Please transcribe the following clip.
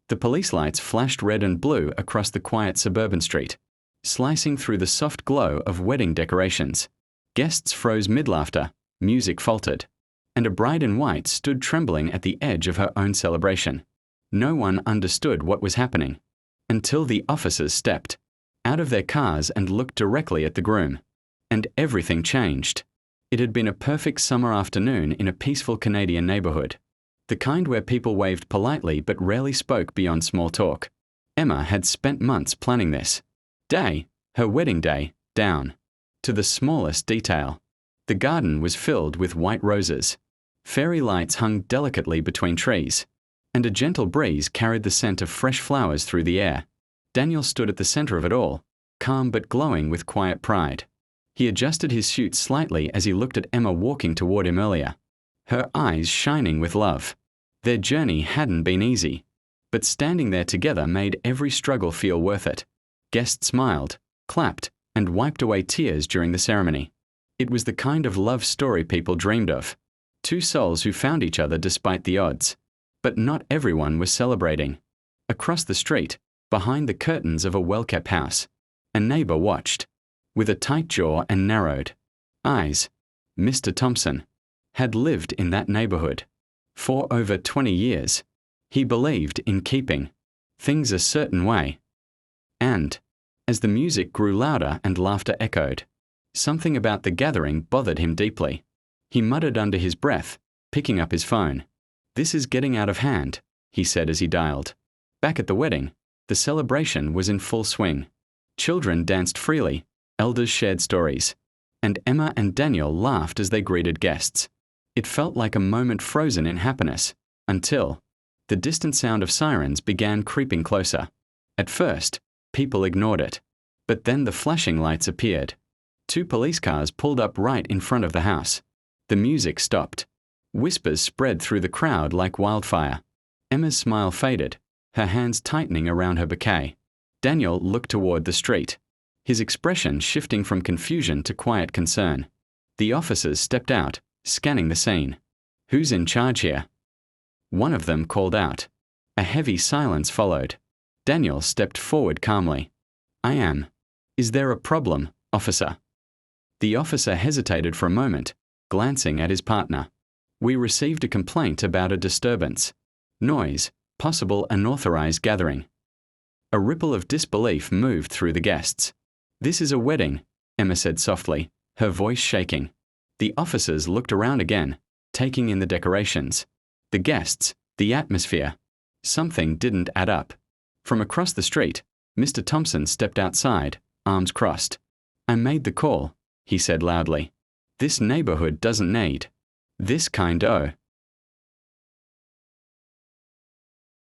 The police lights flashed red and blue across the quiet suburban street, slicing through the soft glow of wedding decorations. Guests froze mid-laughter, music faltered, and a bride in white stood trembling at the edge of her own celebration. No one understood what was happening, until the officers stepped out of their cars and looked directly at the groom. And everything changed. It had been a perfect summer afternoon in a peaceful Canadian neighborhood, the kind where people waved politely but rarely spoke beyond small talk. Emma had spent months planning this day, her wedding day, down to the smallest detail. The garden was filled with white roses. Fairy lights hung delicately between trees, and a gentle breeze carried the scent of fresh flowers through the air. Daniel stood at the center of it all, calm but glowing with quiet pride. He adjusted his suit slightly as he looked at Emma walking toward him earlier, her eyes shining with love. Their journey hadn't been easy, but standing there together made every struggle feel worth it. Guests smiled, clapped, and wiped away tears during the ceremony. It was the kind of love story people dreamed of. Two souls who found each other despite the odds. But not everyone was celebrating. Across the street, behind the curtains of a well-kept house, a neighbor watched, with a tight jaw and narrowed eyes. Mr. Thompson had lived in that neighborhood for over 20 years. He believed in keeping things a certain way. And, as the music grew louder and laughter echoed, something about the gathering bothered him deeply. He muttered under his breath, picking up his phone. "This is getting out of hand," he said as he dialed. Back at the wedding, the celebration was in full swing. Children danced freely, elders shared stories, and Emma and Daniel laughed as they greeted guests. It felt like a moment frozen in happiness, until the distant sound of sirens began creeping closer. At first, people ignored it, but then the flashing lights appeared. 2 police cars pulled up right in front of the house. The music stopped. Whispers spread through the crowd like wildfire. Emma's smile faded, her hands tightening around her bouquet. Daniel looked toward the street, his expression shifting from confusion to quiet concern. The officers stepped out, scanning the scene. "Who's in charge here?" One of them called out. A heavy silence followed. Daniel stepped forward calmly. "I am. Is there a problem, officer?" The officer hesitated for a moment, glancing at his partner. "We received a complaint about a disturbance. Noise, possible unauthorized gathering." A ripple of disbelief moved through the guests. "This is a wedding," Emma said softly, her voice shaking. The officers looked around again, taking in the decorations, the guests, the atmosphere. Something didn't add up. From across the street, Mr. Thompson stepped outside, arms crossed. "I made the call," he said loudly. "This neighborhood doesn't need this kind of